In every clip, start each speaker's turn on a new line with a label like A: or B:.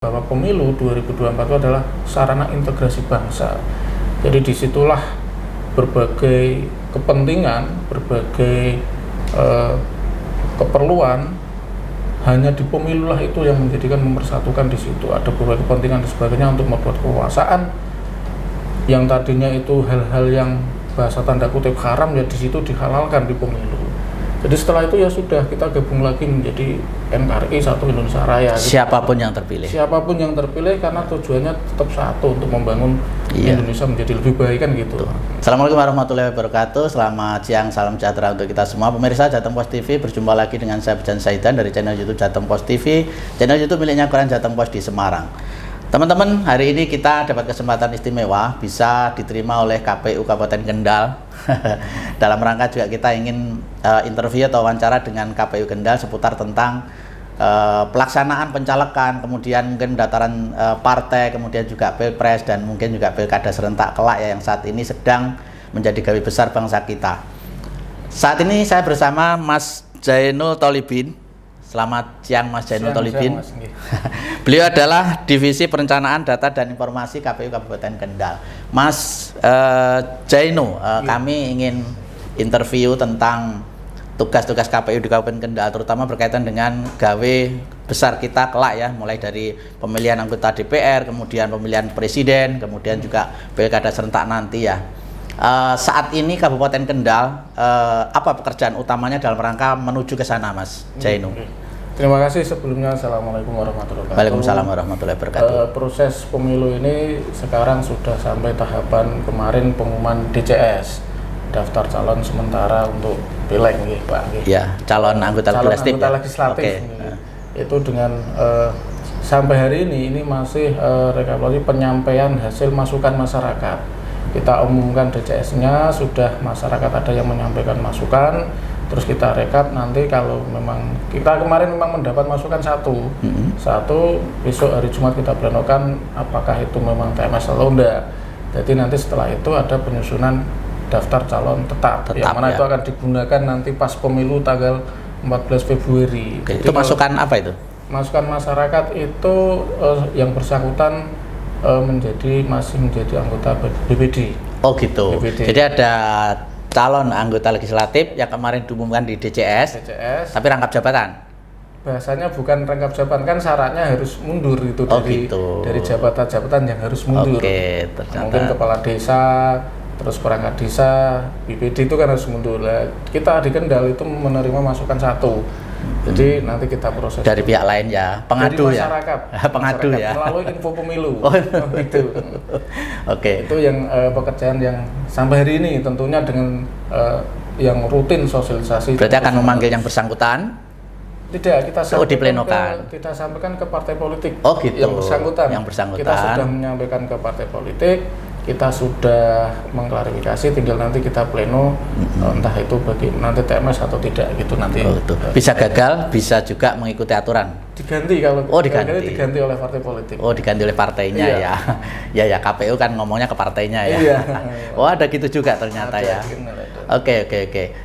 A: bahwa pemilu 2024 itu adalah sarana integrasi bangsa. Jadi disitulah berbagai kepentingan, berbagai keperluan hanya di pemilulah itu yang menjadikan mempersatukan di situ. Ada berbagai kepentingan dan sebagainya untuk membuat kekuasaan yang tadinya itu hal-hal yang bahasa tanda kutip haram, ya di situ dihalalkan di pemilu. Jadi setelah itu ya sudah, kita gabung lagi menjadi NKRI Satu Indonesia Raya.
B: Siapapun yang terpilih.
A: Siapapun yang terpilih, karena tujuannya tetap satu, untuk membangun Indonesia menjadi lebih baik kan gitu.
B: Assalamualaikum warahmatullahi wabarakatuh. Selamat siang, salam sejahtera untuk kita semua. Pemirsa Jateng Post TV, berjumpa lagi dengan saya Bejan Saidan dari channel YouTube Jateng Post TV, channel YouTube miliknya Koran Jateng Post di Semarang. Teman-teman, hari ini kita dapat kesempatan istimewa bisa diterima oleh KPU Kabupaten Kendal. Dalam rangka juga kita ingin interview atau wawancara dengan KPU Kendal seputar tentang pelaksanaan pencalekan, kemudian mungkin dataran partai, kemudian juga pilpres dan mungkin juga pilkada serentak kelak ya, yang saat ini sedang menjadi gawe besar bangsa kita. Saat ini saya bersama Mas Jainul Tholibin. Selamat siang Mas Jainul Tholibin. Beliau adalah Divisi Perencanaan Data dan Informasi KPU Kabupaten Kendal. Mas Jainul, kami ingin interview tentang tugas-tugas KPU di Kabupaten Kendal, terutama berkaitan dengan gawe besar kita kelak ya, mulai dari pemilihan anggota DPR, kemudian pemilihan presiden, kemudian juga pilkada serentak nanti ya. Saat ini Kabupaten Kendal, apa pekerjaan utamanya dalam rangka menuju ke sana, Mas Jainul?
A: Terima kasih sebelumnya. Assalamualaikum warahmatullahi wabarakatuh.
B: Waalaikumsalam warahmatullahi wabarakatuh.
A: Proses pemilu ini sekarang sudah sampai tahapan kemarin pengumuman DCS, daftar calon sementara untuk pileg, Pak.
B: Ya, calon anggota
A: legislatif. Itu dengan sampai hari ini masih rekapitulasi penyampaian hasil masukan masyarakat. Kita umumkan DCS-nya, sudah masyarakat ada yang menyampaikan masukan, terus kita rekap. Nanti kalau memang kita kemarin memang mendapat masukan satu, besok hari Jumat kita plenokan apakah itu memang TMS atau enggak. Jadi nanti setelah itu ada penyusunan daftar calon tetap yang mana itu akan digunakan nanti pas pemilu tanggal 14 Februari.
B: Jadi itu masukan apa itu?
A: Masukan masyarakat itu yang bersangkutan masih menjadi anggota BPD.
B: Oh gitu.
A: BPD.
B: Jadi ada calon anggota legislatif yang kemarin diumumkan di DCS, tapi rangkap jabatan.
A: Bahasanya bukan rangkap jabatan, kan syaratnya harus mundur itu dari jabatan-jabatan yang harus mundur.
B: Oke, ternyata.
A: Mungkin kepala desa, terus perangkat desa, BPD itu kan harus mundur. Nah, kita di Kendal itu menerima masukan satu. Jadi nanti kita proses
B: dari pihak lain ya, pengadu
A: dari masyarakat,
B: ya, pengadu ya,
A: melalui info pemilu.
B: Gitu. Oke.
A: Itu yang pekerjaan yang sampai hari ini tentunya dengan yang rutin sosialisasi.
B: Berarti akan memanggil yang bersangkutan?
A: Tidak, kita
B: sampaikan
A: ke partai politik.
B: Oh gitu.
A: Yang bersangkutan. Kita sudah menyampaikan ke partai politik. Kita sudah mengklarifikasi, tinggal nanti kita pleno, entah itu bagi nanti TMS atau tidak gitu nanti.
B: Oh, gitu. Bisa gagal, bisa juga mengikuti aturan.
A: Diganti kalau diganti oleh partai politik.
B: Oh, diganti oleh partainya ya. Ya KPU kan ngomongnya ke partainya ya.
A: Iya.
B: Oh, ada gitu juga ternyata ya. Oke.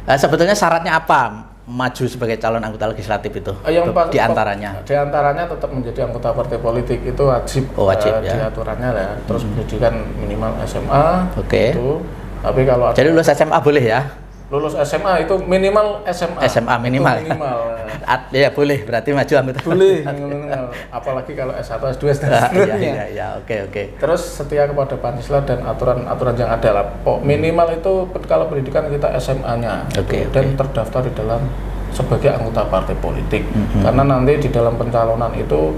B: Sebetulnya syaratnya apa maju sebagai calon anggota legislatif itu? Di antaranya
A: tetap menjadi anggota partai politik, itu wajib,
B: ya.
A: Di aturannya ya. Terus pendidikan minimal SMA.
B: Oke.
A: Gitu. Tapi kalau
B: jadi lulus SMA boleh ya?
A: Lulus SMA itu minimal SMA.
B: SMA minimal. Ya boleh, berarti maju anggota.
A: Boleh, minimal. Apalagi kalau S1, S2, seterusnya.
B: Iya, oke.
A: Terus setia kepada Pancasila dan aturan-aturan yang ada lah. Minimal itu kalau pendidikan kita SMA-nya. Dan terdaftar di dalam sebagai anggota partai politik. Karena nanti di dalam pencalonan itu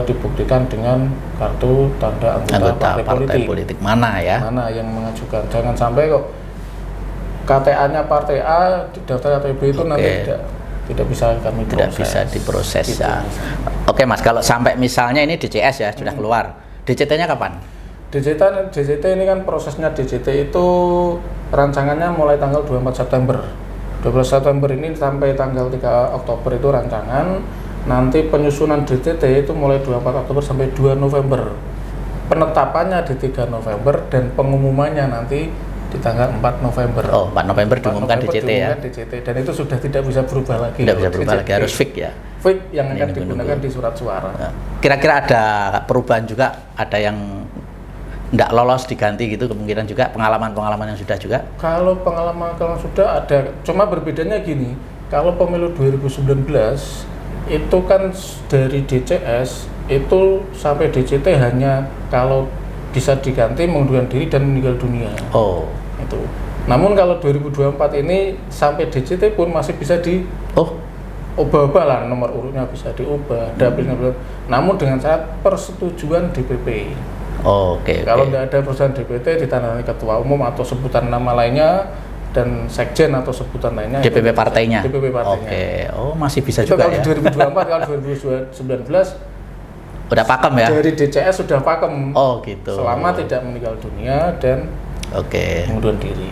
A: dibuktikan dengan kartu tanda anggota partai politik.
B: Mana ya?
A: Mana yang mengajukan. Jangan sampai kok KTA-nya partai A di daftar KTP itu nanti tidak bisa kami proses.
B: Tidak bisa diproses gitu, ya. Oke Mas, kalau sampai misalnya ini DCS ya sudah keluar, DCT-nya kapan?
A: DCT ini kan prosesnya DCT itu rancangannya mulai tanggal 24 September. 12 September ini sampai tanggal 3 Oktober itu rancangan. Nanti penyusunan DCT itu mulai 24 Oktober sampai 2 November. Penetapannya di 3 November dan pengumumannya nanti di tanggal 4 November.
B: Oh, 4 November diumumkan DCT ya.
A: DCT, dan itu sudah tidak bisa berubah lagi.
B: Tidak bisa berubah lagi, harus fix ya.
A: fix yang akan digunakan di surat suara.
B: Kira-kira ada perubahan juga, ada yang tidak lolos diganti gitu, kemungkinan juga pengalaman-pengalaman yang sudah juga?
A: Kalau pengalaman kalau sudah ada, cuma berbedanya gini, kalau pemilu 2019 itu kan dari DCS itu sampai DCT hanya kalau bisa diganti, mengundurkan diri dan meninggal dunia.
B: Oh,
A: itu. Namun kalau 2024 ini sampai DCT pun masih bisa ubah-ubah lah, nomor urutnya bisa diubah, dapilnya belum. Namun dengan syarat persetujuan DPP.
B: Oke.
A: Kalau tidak ada persetujuan DPT ditandatangani ketua umum atau sebutan nama lainnya dan sekjen atau sebutan lainnya.
B: DPP partainya.
A: DPP partainya.
B: Oke. Oh, masih bisa
A: itu
B: juga
A: kalau
B: ya.
A: 2024, kalau 2019
B: udah pakem ya.
A: Dari DCS sudah pakem.
B: Oh, gitu.
A: Selama tidak meninggal dunia dan mengundurkan diri.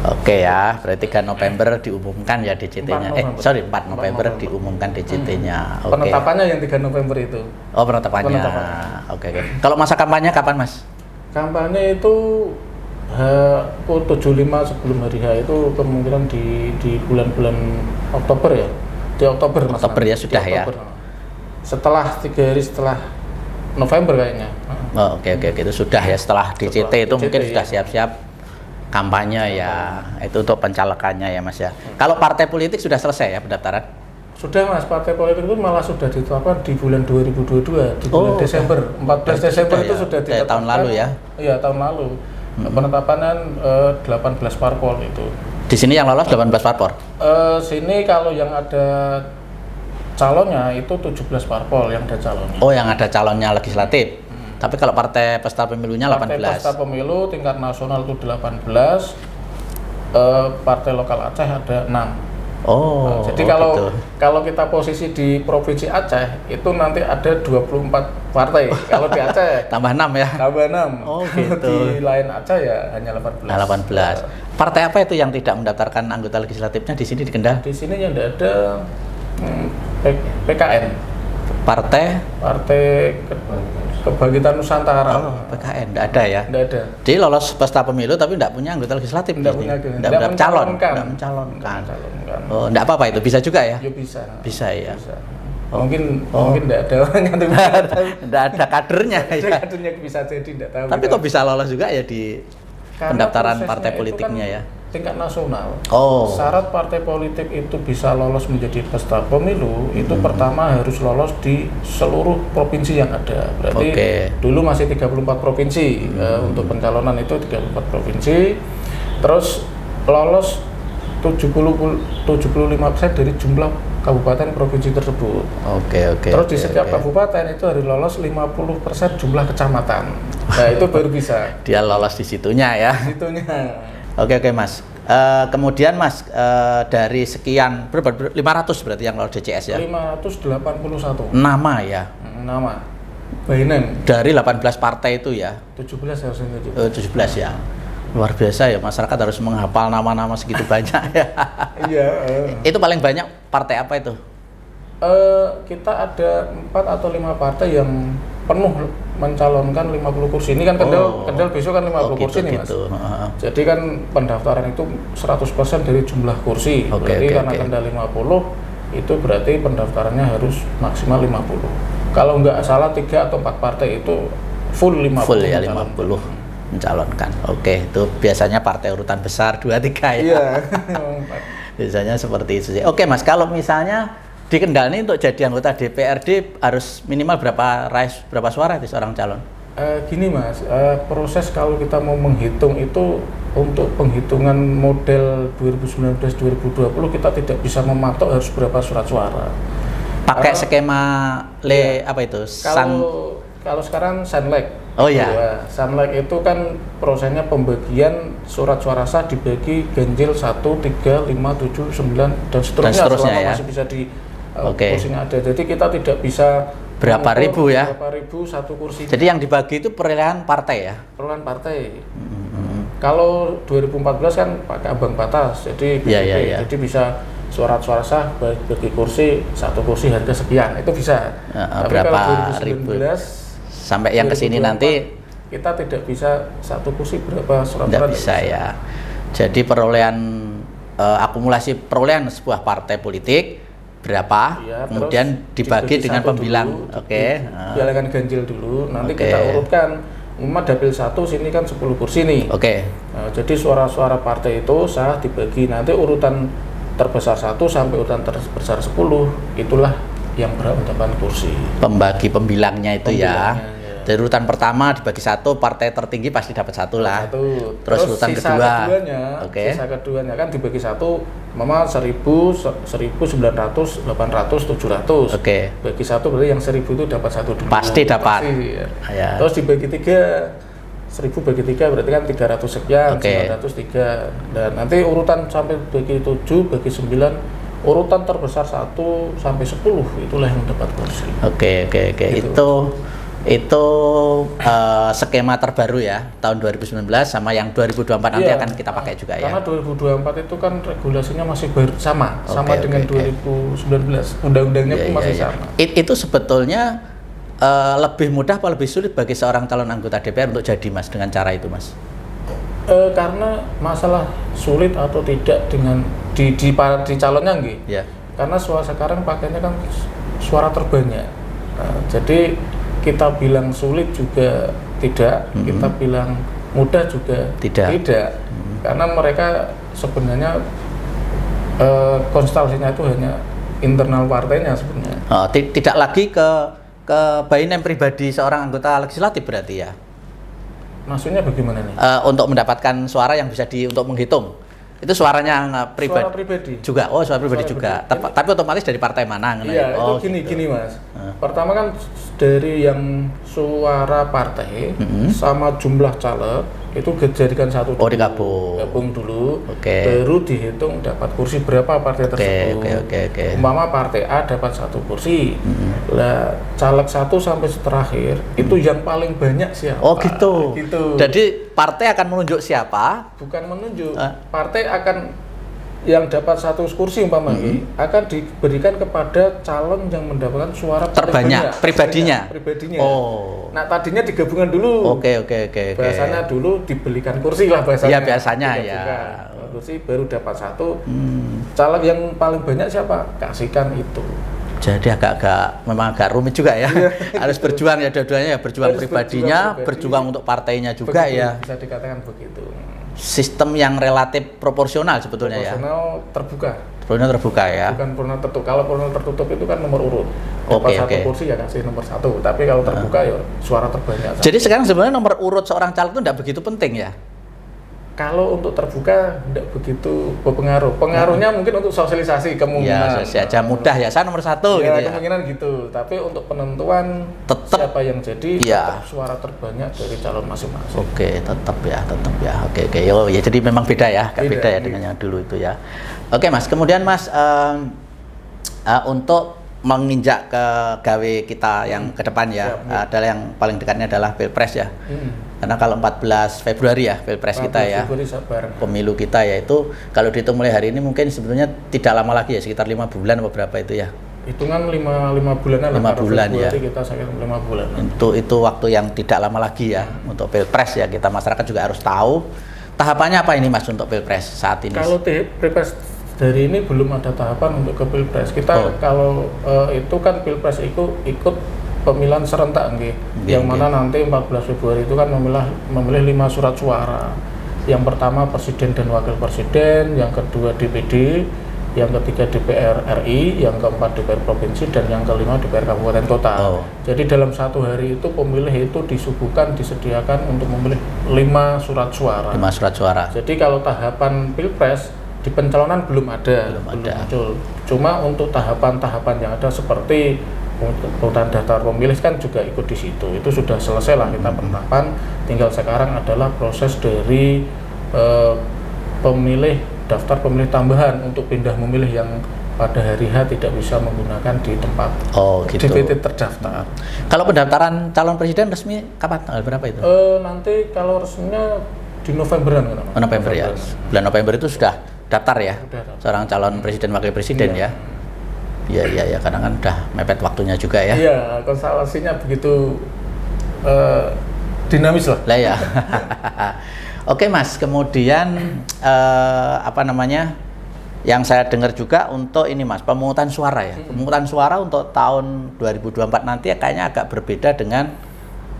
B: Oke ya, berarti 3 November diumumkan ya DCT-nya. 4 November diumumkan DCT-nya.
A: Oke. Penetapannya yang 3 November itu.
B: Oh, penetapannya. Oke. Kalau masa kampanye kapan, Mas?
A: Kampanye itu 75 sebelum hari H, itu kemungkinan di bulan-bulan Oktober ya. Di Oktober, Mas.
B: Oktober ya sudah ya.
A: Setelah 3 hari setelah November kayaknya.
B: Oh, oke, itu sudah ya, setelah DCT itu mungkin sudah siap-siap kampanye ya, itu untuk pencalekannya ya Mas ya. Kalau partai politik sudah selesai ya pendaftaran?
A: Sudah Mas, partai politik itu malah sudah ditetapkan di bulan 2022, di bulan Desember, 14 Desember itu sudah ditetapkan.
B: Tahun lalu ya?
A: Iya, tahun lalu. Penetapan 18 parpol itu.
B: Di sini yang lolos 18 parpol?
A: Sini kalau yang ada calonnya itu 17 parpol yang ada calonnya.
B: Oh, yang ada calonnya legislatif. Tapi kalau partai peserta pemilunya 18.
A: Partai peserta pemilu tingkat nasional itu 18. Partai lokal Aceh ada 6.
B: Oh.
A: Jadi kalau kita posisi di Provinsi Aceh itu nanti ada 24 partai. Kalau di Aceh
B: tambah 6 ya.
A: Tambah 6.
B: Oh, gitu.
A: Di lain Aceh ya hanya 18.
B: 18. Partai apa itu yang tidak mendaftarkan anggota legislatifnya di sini di Kendal?
A: Di sini yang tidak ada PKN.
B: Partai
A: Kebangkitan Nusantara.
B: Oh, PKN enggak ada ya?
A: Enggak ada.
B: Jadi lolos peserta pemilu tapi enggak punya anggota legislatif.
A: Enggak punya.
B: Enggak mencalonkan. Oh, enggak apa-apa itu, bisa juga ya?
A: Ya bisa.
B: Bisa ya.
A: Bisa. Mungkin enggak ada orang yang
B: enggak ada kadernya ya.
A: Kadernya bisa jadi enggak tahu.
B: Tapi kok bisa lolos juga ya di pendaftaran partai politiknya ya?
A: Tingkat nasional.
B: Oh.
A: Syarat partai politik itu bisa lolos menjadi peserta pemilu itu pertama harus lolos di seluruh provinsi yang ada. Berarti dulu masih 34 provinsi untuk pencalonan itu 34 provinsi. Terus lolos 75% dari jumlah kabupaten provinsi tersebut. Terus di setiap kabupaten itu harus lolos 50% jumlah kecamatan. Nah, itu baru bisa.
B: Dia lolos di situnya ya.
A: Di situnya.
B: Oke Mas. Kemudian Mas, dari sekian berapa, 500 berarti yang lolos DCS ya?
A: 581
B: nama ya?
A: Nama by name.
B: Dari 18 partai itu ya?
A: 17 harusnya.
B: 17 ya? Luar biasa ya, masyarakat harus menghafal nama-nama segitu banyak ya.
A: Iya.
B: Itu paling banyak partai apa itu?
A: Kita ada 4 atau 5 partai yang penuh mencalonkan 50 kursi. Ini kan Kendal besok kan 50 kursi nih Mas. Jadi kan pendaftaran itu 100% dari jumlah kursi. Berarti karena Kendal 50 itu berarti pendaftarannya harus maksimal 50. Kalau nggak salah 3 atau 4 partai itu full 50.
B: Full ya 50 mencalonkan. Oke, itu biasanya partai urutan besar 2, 3 ya.
A: Iya.
B: Biasanya seperti itu sih. Oke Mas, kalau misalnya di Kendal ini untuk jadi anggota DPRD harus minimal berapa suara itu seorang calon?
A: Gini Mas, proses kalau kita mau menghitung itu untuk penghitungan model 2019-2020 kita tidak bisa mematok harus berapa surat suara.
B: Pakai skema apa itu?
A: Kalau sekarang Sanlek.
B: Oh iya.
A: Sanlek itu kan prosesnya pembagian surat suara sah dibagi ganjil 1, 3, 5, 7, 9 dan seterusnya selama
B: ya?
A: Masih bisa di kursinya ada. Jadi kita tidak bisa
B: berapa ribu ya?
A: Berapa ribu satu kursi.
B: Jadi yang dibagi itu perolehan partai ya? Perolehan
A: partai. Kalau 2014 kan pakai ambang batas. Jadi jadi bisa suara sah bagi kursi, satu kursi harga sekian, itu bisa. Tapi
B: berapa
A: kalau 2019
B: ribu? Sampai yang kesini nanti
A: kita tidak bisa satu kursi berapa surat.
B: Tidak bisa ya. Jadi perolehan akumulasi perolehan sebuah partai politik berapa,
A: ya,
B: kemudian dibagi dengan pembilang. Oke.
A: Bilangan ganjil dulu, nanti
B: Oke.
A: kita urutkan. Dapil 1 sini kan 10 kursi nih.
B: Oke.
A: Nah, jadi suara-suara partai itu sah dibagi, nanti urutan terbesar 1 sampai urutan terbesar 10 itulah yang berhak mendapatkan kursi.
B: Pembagi pembilangnya itu ya.
A: Pembilangnya, ya.
B: Dari urutan pertama dibagi 1, partai tertinggi pasti dapat 1 lah. Terus urutan
A: sisa
B: kedua.
A: keduanya,
B: Oke.
A: sisa keduanya kan dibagi 1, mama 1000, 1900, 800, 700.
B: Oke.
A: Bagi 1 berarti yang 1000 itu dapat 1 dulu.
B: Pasti dapat.
A: Pasti, ya.
B: Ya.
A: Terus dibagi 3, 1000 bagi 3 berarti kan 300 sekian,
B: Oke.
A: 903. Dan nanti urutan sampai bagi 7, bagi 9, urutan terbesar 1 sampai 10 itulah yang dapat kursi.
B: Oke.
A: Gitu.
B: Itu skema terbaru ya tahun 2019 sama yang 2024 nanti
A: Iya,
B: akan kita pakai juga ya.
A: Karena 2024 itu kan regulasinya masih baru sama dengan
B: Oke.
A: 2019. Undang-undangnya pun masih sama.
B: Itu sebetulnya lebih mudah apa lebih sulit bagi seorang calon anggota DPR untuk jadi Mas dengan cara itu Mas?
A: Karena masalah sulit atau tidak dengan di calonnya nggih.
B: Ya.
A: Karena sekarang pakainya kan suara terbanyak. Jadi kita bilang sulit juga tidak, kita bilang mudah juga tidak. Karena mereka sebenarnya konstelasinya itu hanya internal partainya sebenarnya.
B: Tidak lagi ke by name pribadi seorang anggota legislatif berarti ya.
A: Maksudnya bagaimana nih?
B: Untuk mendapatkan suara yang bisa untuk menghitung. Itu suaranya pribadi.
A: Suara pribadi.
B: Juga. Oh, suara pribadi juga. Tapi otomatis dari partai mana?
A: Iya,
B: Oh,
A: itu gini
B: gitu.
A: Mas. Pertama kan dari yang suara partai sama jumlah caleg itu dijadikan satu dulu.
B: Oh, digabung.
A: Gabung dulu.
B: Oke.
A: Baru dihitung dapat kursi berapa partai tersebut.
B: Oke.
A: Umpama partai A dapat 1 kursi. Lah caleg 1 sampai terakhir itu yang paling banyak siapa?
B: Oh, gitu.
A: Gitu.
B: Jadi partai akan menunjuk siapa?
A: Bukan menunjuk. Partai akan yang dapat 1 kursi umpama akan diberikan kepada calon yang mendapatkan suara
B: terbanyak pribadinya. Oh.
A: Nah, tadinya digabungkan dulu.
B: Oke.
A: Bahasanya dulu dibelikan kursi lah bahasanya.
B: Iya, biasanya ya.
A: Kursi baru dapat 1. Caleg yang paling banyak siapa? Kasihkan itu.
B: Jadi memang agak rumit juga ya. Harus berjuang ya dua-duanya ya, berjuang pribadinya, berjuang untuk partainya juga
A: begitu,
B: ya.
A: Bisa dikatakan begitu.
B: Sistem yang relatif proporsional sebetulnya
A: proporsional terbuka.
B: Proporsional terbuka ya.
A: Bukan proporsional tertutup. Kalau proporsional tertutup itu kan nomor urut.
B: Oke.
A: Dapat 1 kursi ya kasih nomor 1. Tapi kalau terbuka ya suara terbanyak.
B: Jadi sekarang sebenarnya nomor urut seorang caleg itu tidak begitu penting ya.
A: Kalau untuk terbuka tidak begitu berpengaruh. Pengaruhnya mungkin untuk sosialisasi kemungkinan.
B: Ya, saja mudah ya. Saya nomor 1 gitu ya.
A: Kemungkinan gitu. Tapi untuk penentuan
B: Tetap.
A: siapa yang jadi,
B: Ya.
A: tetap suara terbanyak dari calon masing-masing.
B: Oke, tetap ya. Oke. Ya jadi memang beda ya, beda ya dengan yang dulu itu ya. Oke Mas, kemudian Mas untuk menginjak ke gawe kita yang ke depan ya, adalah yang paling dekatnya adalah Pilpres ya. Karena kalau 14 Februari ya Pilpres kita ya, pemilu kita ya, itu kalau dihitung mulai hari ini mungkin sebetulnya tidak lama lagi ya, sekitar 5 bulan atau berapa itu ya.
A: Hitungan 5 bulanan
B: 5 bulan ya.
A: Kita sekitar 5 bulan.
B: Itu waktu yang tidak lama lagi ya untuk Pilpres ya, kita masyarakat juga harus tahu tahapannya apa ini Mas untuk Pilpres saat ini.
A: Kalau Pilpres dari ini belum ada tahapan untuk ke Pilpres. Kita kalau itu kan Pilpres ikut pemilihan serentak yang mana nanti 14 Februari itu kan memilih 5 surat suara. Yang pertama Presiden dan Wakil Presiden, yang kedua DPD, yang ketiga DPR RI, yang keempat DPR Provinsi, dan yang kelima DPR Kabupaten Kota. Jadi dalam 1 hari itu pemilih itu disediakan untuk memilih 5 surat suara.
B: 5 surat suara.
A: Jadi kalau tahapan Pilpres di pencalonan belum ada. Muncul. Cuma untuk tahapan-tahapan yang ada seperti urutan daftar pemilih kan juga ikut di situ. Itu sudah selesai lah kita penetapan. Tinggal sekarang adalah proses dari daftar pemilih tambahan untuk pindah memilih yang pada hari H tidak bisa menggunakan di tempat DPT terdaftar.
B: Kalau pendaftaran calon presiden resmi kapan? Tanggal berapa itu?
A: Nanti kalau resminya di Novemberan kan?
B: November ya. Bulan November itu sudah daftar ya. Seorang calon presiden wakil presiden ya. Iya, kadang kan udah mepet waktunya juga ya.
A: Iya, konstelasinya begitu dinamis lah.
B: Ya. Oke Mas, kemudian yang saya dengar juga untuk ini Mas, pemungutan suara ya. Pemungutan suara untuk tahun 2024 nanti kayaknya agak berbeda dengan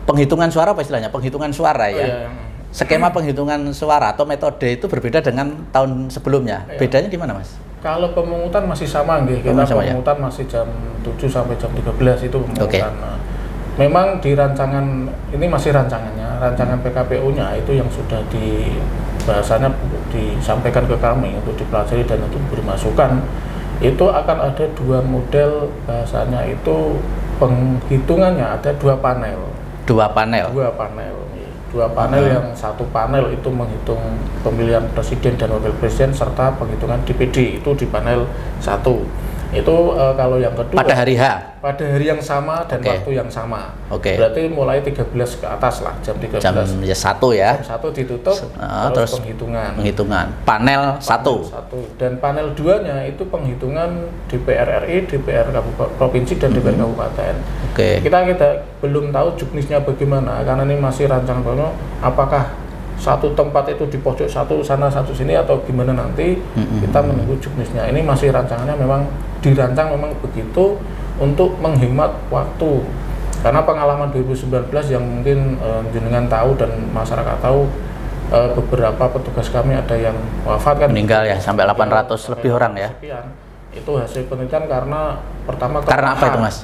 B: penghitungan suara, apa istilahnya? Penghitungan suara ya. Skema penghitungan suara atau metode itu berbeda dengan tahun sebelumnya. Bedanya di mana Mas?
A: Kalau pemungutan masih sama nggih. Kita pemungutan masih jam 7 sampai jam 13 itu pemungutan. Nah, memang di rancangan ini masih rancangan PKPU-nya itu yang sudah bahasanya disampaikan ke kami untuk dipelajari dan untuk beri masukan. Itu akan ada 2 model bahasanya, itu penghitungannya ada 2 panel. Dua panel yang satu panel itu menghitung pemilihan presiden dan wakil presiden serta penghitungan DPD itu di panel 1. Itu kalau yang kedua
B: pada hari
A: yang sama dan waktu yang sama. Berarti mulai 13 ke atas lah, jam 13.
B: Jam 1 ya.
A: Jam 1 ditutup, terus
B: penghitungan. Panel 1.
A: Dan panel 2-nya itu penghitungan DPR RI, DPR provinsi dan DPR kabupaten. Kita belum tahu juknisnya bagaimana karena ini masih rancangan pleno, apakah satu tempat itu di pojok satu sana satu sini atau gimana nanti. Kita menunggu juknisnya. Ini masih rancangannya memang dirancang memang begitu untuk menghemat waktu, karena pengalaman 2019 yang mungkin jenengan tahu dan masyarakat tahu, beberapa petugas kami ada yang wafat kan,
B: meninggal ya, sampai 800 lebih orang ya.
A: Itu hasil penelitian karena pertama
B: karena apa itu Mas?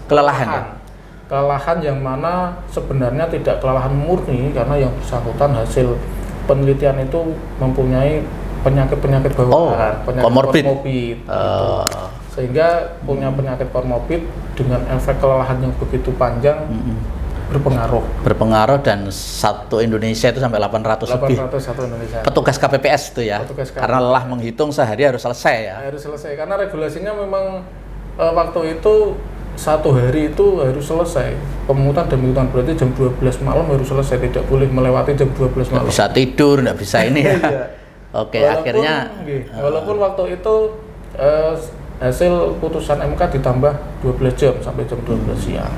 A: Kelelahan yang mana sebenarnya tidak kelelahan murni, karena yang bersangkutan hasil penelitian itu mempunyai penyakit bawaan, penyakit komorbid sehingga punya penyakit komorbid dengan efek kelelahan yang begitu panjang berpengaruh dan satu Indonesia itu sampai 800 lebih.
B: Satu Indonesia. Petugas KPPS itu ya. Karena lelah menghitung sehari harus selesai ya.
A: Harus selesai karena regulasinya memang waktu itu 1 hari itu harus selesai pemungutan dan penghitungan, berarti jam 12 malam harus selesai, tidak boleh melewati jam 12 malam.
B: Nggak bisa tidur, nggak bisa ini ya. Akhirnya
A: walaupun waktu itu hasil putusan MK ditambah 12 jam sampai jam 12 siang.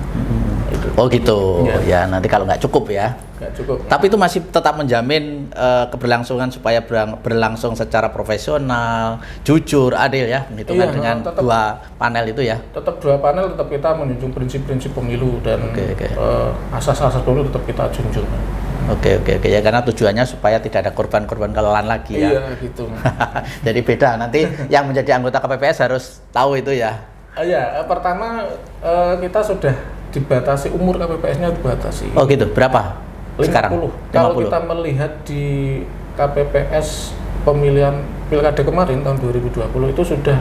B: Gitu. Ya nanti kalau nggak cukup ya.
A: Nggak cukup.
B: Tapi itu masih tetap menjamin keberlangsungan supaya berlangsung secara profesional, jujur, adil ya, penghitungan dengan tetap, 2 panel itu ya.
A: Tetap 2 panel, tetap kita menjunjung prinsip-prinsip pemilu dan asas-asas pemilu tetap kita junjung.
B: Ya, karena tujuannya supaya tidak ada korban-korban kelelahan lagi ya.
A: Iya gitu.
B: Jadi beda, nanti yang menjadi anggota KPPS harus tahu itu ya.
A: Pertama kita sudah dibatasi, umur KPPS-nya dibatasi.
B: Gitu, berapa?
A: 50.
B: Sekarang? 50.
A: Kalau kita melihat di KPPS pemilihan Pilkada kemarin tahun 2020 itu sudah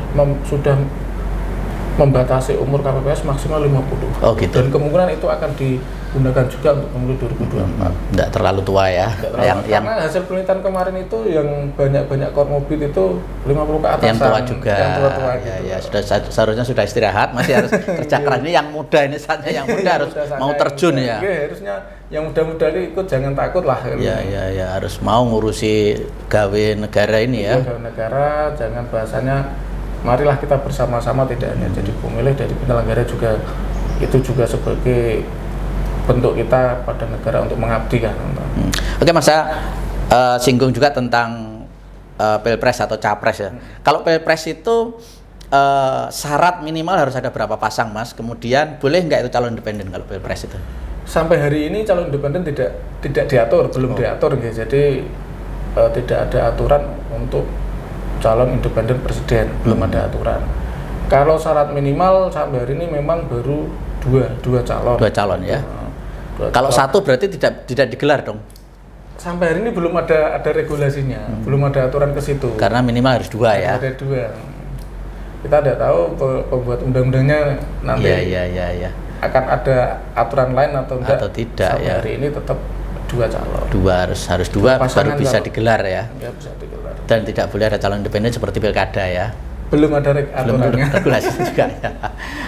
A: membatasi umur KPPS maksimal 50.
B: Gitu.
A: Dan kemungkinan itu akan digunakan juga untuk pemilu 2024.
B: Tidak terlalu tua ya.
A: Karena hasil penelitian kemarin itu yang banyak komorbid itu 50 ke atas.
B: Yang tua juga.
A: Yang tua gitu.
B: Ya, seharusnya sudah istirahat, masih harus kerja keras. Ini yang muda ini saatnya, yang muda harus mau terjun ya.
A: Harusnya yang muda-muda ini ikut, jangan takut lah.
B: Ya, harus mau ngurusi gawe negara ini ya.
A: Gawe negara, jangan bahasanya marilah kita bersama-sama, tidak hanya jadi pemilih, dari penyelenggara juga, itu juga sebagai bentuk kita pada negara untuk mengabdi kan.
B: Oke Mas, saya singgung juga tentang Pilpres atau Capres ya. Kalau Pilpres itu syarat minimal harus ada berapa pasang Mas? Kemudian boleh nggak itu calon independen kalau Pilpres itu?
A: Sampai hari ini calon independen tidak diatur, belum diatur gitu. Jadi tidak ada aturan untuk calon independen presiden, belum ada aturan. Kalau syarat minimal sampai hari ini memang baru dua calon.
B: 2 calon ya. Kalau calon. 1 berarti tidak digelar dong.
A: Sampai hari ini belum ada regulasinya, belum ada aturan ke situ.
B: Karena minimal harus 2 ya.
A: Ada 2. Kita tidak tahu pembuat undang-undangnya nanti.
B: Iya.
A: Akan ada aturan lain atau enggak?
B: Atau tidak
A: sampai
B: ya.
A: Hari ini tetap 2 calon.
B: Harus 2 baru bisa digelar ya.
A: Ya, bisa digelar.
B: Dan tidak boleh ada calon independen seperti pilkada ya.
A: Belum ada aturannya.
B: Regulasi juga ya.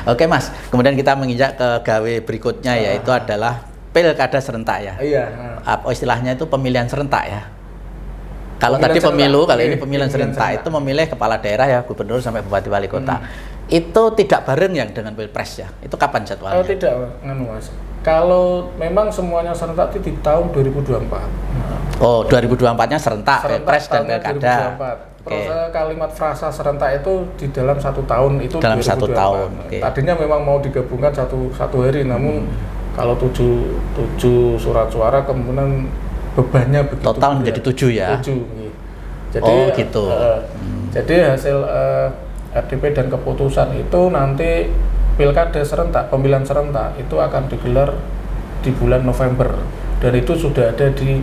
B: Oke Mas, kemudian kita menginjak ke gawe berikutnya yaitu adalah pilkada serentak ya.
A: Iya.
B: Apa istilahnya itu pemilihan serentak ya. Kalau tadi pemilu, kalau ini pemilihan serentak itu memilih kepala daerah ya, gubernur sampai bupati wali kota. Itu tidak bareng yang dengan Pilpres ya. Itu kapan jadwalnya?
A: Tidak, Mas. Kalau memang semuanya serentak itu di tahun 2024.
B: 2024-nya serentak Pilpres dan pilkada.
A: proses kalimat frasa serentak itu di dalam 1 tahun itu
B: dalam 1 tahun.
A: Tadinya memang mau digabungkan satu hari, namun kalau 7 surat suara kemudian bebannya begitu
B: total menjadi 7 ya.
A: 7. Jadi
B: gitu.
A: Jadi hasil RDP dan keputusan itu nanti pilkada serentak, pemilihan serentak itu akan digelar di bulan November, dan itu sudah ada di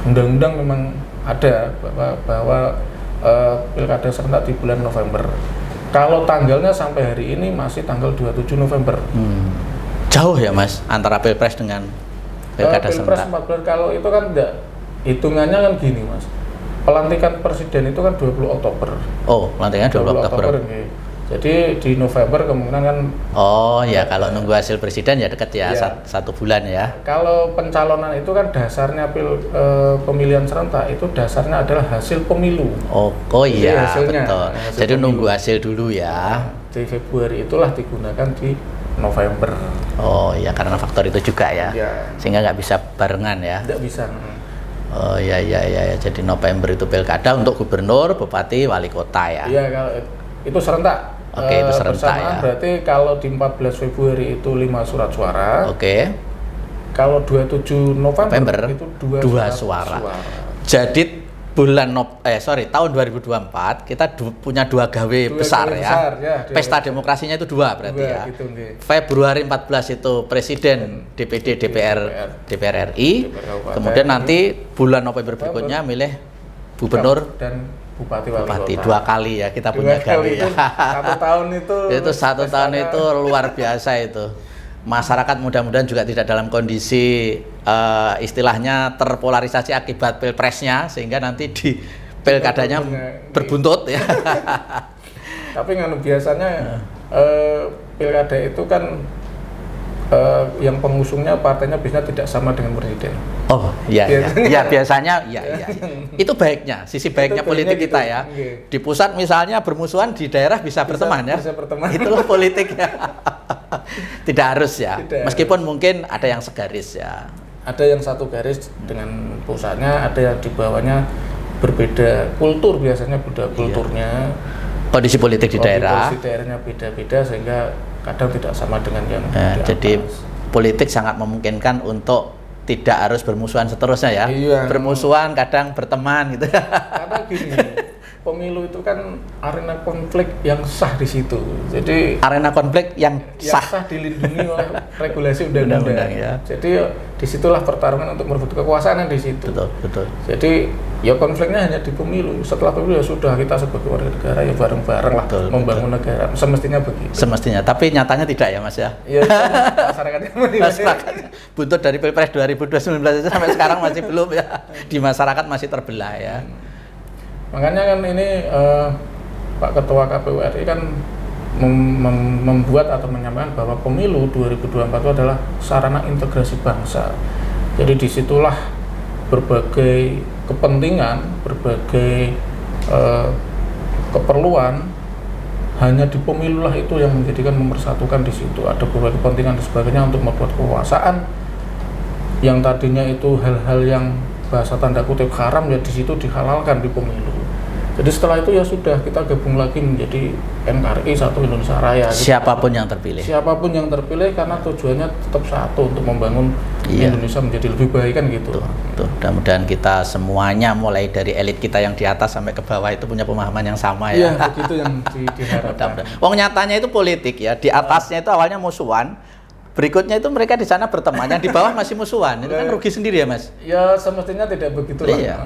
A: undang-undang, memang ada bahwa pilkada serentak di bulan November. Kalau tanggalnya sampai hari ini masih tanggal 27 November.
B: Jauh ya Mas antara pilpres dengan pilkada
A: pilpres
B: serentak.
A: 14, kalau itu kan enggak, hitungannya kan gini Mas. Pelantikan presiden itu kan 20 Oktober.
B: Oh, pelantikannya 20 Oktober.
A: Jadi di November kemungkinan kan.
B: Oh ya, kalau nunggu hasil presiden ya dekat ya, 1 bulan ya.
A: Kalau pencalonan itu kan dasarnya pemilihan serentak itu dasarnya adalah hasil pemilu.
B: Oh iya, hasilnya, betul. Jadi pemilu. Nunggu hasil dulu ya.
A: Di Februari itulah digunakan di November.
B: Oh iya, karena faktor itu juga ya. Sehingga nggak bisa barengan ya.
A: Nggak bisa.
B: Oh iya. Jadi November itu pilkada untuk gubernur, bupati, wali kota ya.
A: Iya, kalau itu serentak.
B: Oke, itu serentak ya.
A: Berarti kalau di 14 Februari itu 5 surat suara.
B: Oke.
A: Kalau 27 November itu 2 suara.
B: Jadi tahun 2024 kita punya 2 gawe besar ya. Pesta demokrasinya itu 2 berarti ya. Gitu, Februari 14 itu presiden, DPD, DPR RI. Kemudian nanti bulan November berikutnya milih gubernur dan Bupati 2 kali ya kita punya gawe ya.
A: 1 tahun itu.
B: Itu 1 tahun itu luar biasa itu. Masyarakat mudah-mudahan juga tidak dalam kondisi istilahnya terpolarisasi akibat pilpresnya, sehingga nanti di pilkadanya berbuntut ya.
A: Tapi biasanya pilkada itu kan yang pengusungnya partainya biasanya tidak sama dengan presiden.
B: Oh iya, biasanya iya. Itu baiknya, sisi baiknya politik gitu, kita ya. Di pusat misalnya bermusuhan, di daerah bisa berteman ya. Bisa berteman. Itulah politik ya. Tidak harus ya. Meskipun mungkin ada yang segaris ya.
A: Ada yang satu garis dengan pusatnya, ada yang di bawahnya berbeda kultur, biasanya beda kulturnya.
B: Kondisi politik di daerah.
A: Kondisi daerahnya beda-beda sehingga kadang tidak sama dengan yang
B: jadi politik sangat memungkinkan untuk tidak harus bermusuhan seterusnya ya. Iya. Bermusuhan kadang berteman gitu.
A: Karena gini, pemilu itu kan arena konflik yang sah di situ. Jadi
B: arena konflik yang sah
A: dilindungi oleh regulasi undang-undang ya. Jadi disitulah pertarungan untuk merebut kekuasaan di situ.
B: Betul.
A: Jadi ya konfliknya hanya di pemilu. Setelah pemilu ya sudah, kita sebagai warga negara ya bareng-bareng lah membangun negara. Semestinya begitu.
B: Semestinya, tapi nyatanya tidak ya Mas ya.
A: Iya, masyarakatnya
B: buntut dari Pilpres 2019 itu sampai sekarang masih belum ya. Di masyarakat masih terbelah ya.
A: Makanya kan ini Pak Ketua KPU RI kan membuat atau menyampaikan bahwa pemilu 2024 itu adalah sarana integrasi bangsa. Jadi disitulah berbagai kepentingan, berbagai keperluan hanya di pemilu lah itu yang menjadikan memersatukan di situ. Ada berbagai kepentingan dan sebagainya untuk membuat kekuasaan yang tadinya itu hal-hal yang bahasa tanda kutip haram ya di situ dihalalkan di pemilu. Jadi setelah itu ya sudah, kita gabung lagi menjadi NKRI, Satu Indonesia Raya.
B: Siapapun yang terpilih.
A: Siapapun yang terpilih, karena tujuannya tetap satu, untuk membangun Indonesia menjadi lebih baik kan gitu.
B: Tuh. Mudah-mudahan kita semuanya mulai dari elit kita yang di atas sampai ke bawah itu punya pemahaman yang sama ya.
A: Iya, begitu yang diharapkan.
B: Wong nyatanya itu politik ya. Di atasnya itu awalnya musuhan. Berikutnya itu mereka di sana berteman, yang di bawah masih musuhan. Itu kan rugi sendiri ya Mas?
A: Ya semestinya tidak begitu lah. Iya.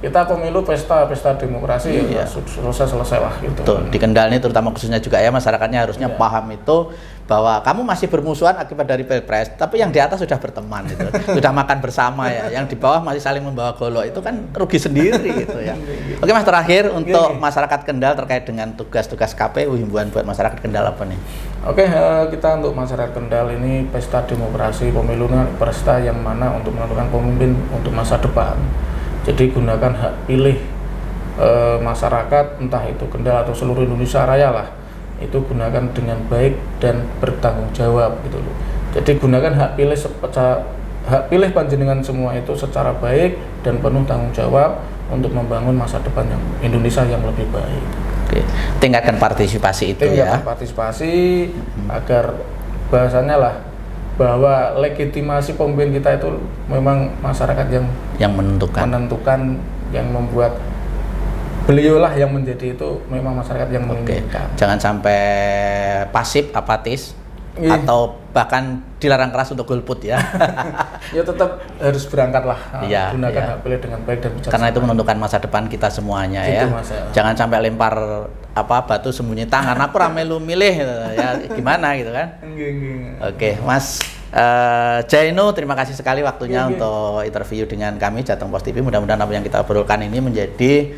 A: Kita pemilu pesta demokrasi ya selesai lah gitu.
B: Tuh, di Kendal ini terutama khususnya juga ya, masyarakatnya harusnya paham itu bahwa kamu masih bermusuhan akibat dari Pilpres, tapi yang di atas sudah berteman gitu. Sudah makan bersama ya. Yang di bawah masih saling membawa golok, itu kan rugi sendiri gitu ya. Oke Mas, terakhir untuk masyarakat Kendal terkait dengan tugas-tugas KPU, himbauan buat masyarakat Kendal apa nih?
A: Oke, kita untuk masyarakat Kendal ini pesta demokrasi, pemilu pesta yang mana untuk menentukan pemimpin untuk masa depan. Jadi gunakan hak pilih masyarakat, entah itu Kendal atau seluruh Indonesia Raya lah, itu gunakan dengan baik dan bertanggung jawab gitu loh. Jadi gunakan hak pilih hak pilih panjenengan semua itu secara baik dan penuh tanggung jawab untuk membangun masa depan yang Indonesia yang lebih baik.
B: Oke. Tingkatkan partisipasi itu ya.
A: Tingkatkan partisipasi agar bahasanya lah bahwa legitimasi pemimpin kita itu memang masyarakat yang menentukan, yang membuat beliau lah yang menjadi itu memang masyarakat yang menginginkan.
B: Jangan sampai pasif, apatis, atau bahkan dilarang keras untuk golput ya.
A: Ya tetap harus berangkat lah. Gunakan hak pilih dengan baik dan bijaksana.
B: Karena itu menentukan masa depan kita semuanya gitu, ya. Jangan sampai lempar batu sembunyi tangan. Aku ramelu milih ya gimana gitu kan. Oke, Mas Jainu, terima kasih sekali waktunya untuk interview dengan kami Jateng Post TV. Mudah-mudahan apa yang kita obrolkan ini menjadi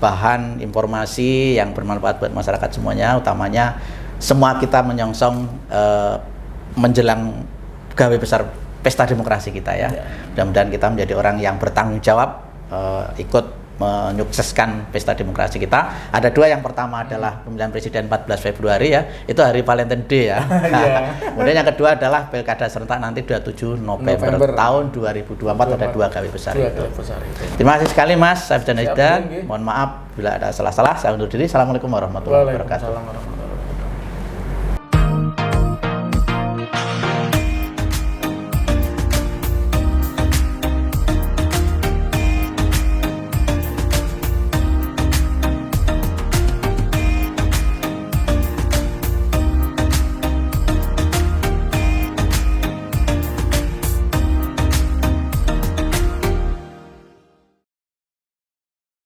B: bahan informasi yang bermanfaat buat masyarakat semuanya, utamanya semua kita menyongsong menjelang gawe besar pesta demokrasi kita ya. Mudah-mudahan kita menjadi orang yang bertanggung jawab ikut menyukseskan pesta demokrasi kita. Ada dua, yang pertama adalah pemilihan presiden 14 Februari ya, itu hari Valentine Day ya. Kemudian yang kedua adalah pilkada serentak nanti 27 November tahun 2024, ada dua gawe besar itu. Terima kasih sekali Mas Saifuddin Haidan. Mohon maaf bila ada salah-salah, saya undur diri. Assalamualaikum warahmatullahi wabarakatuh.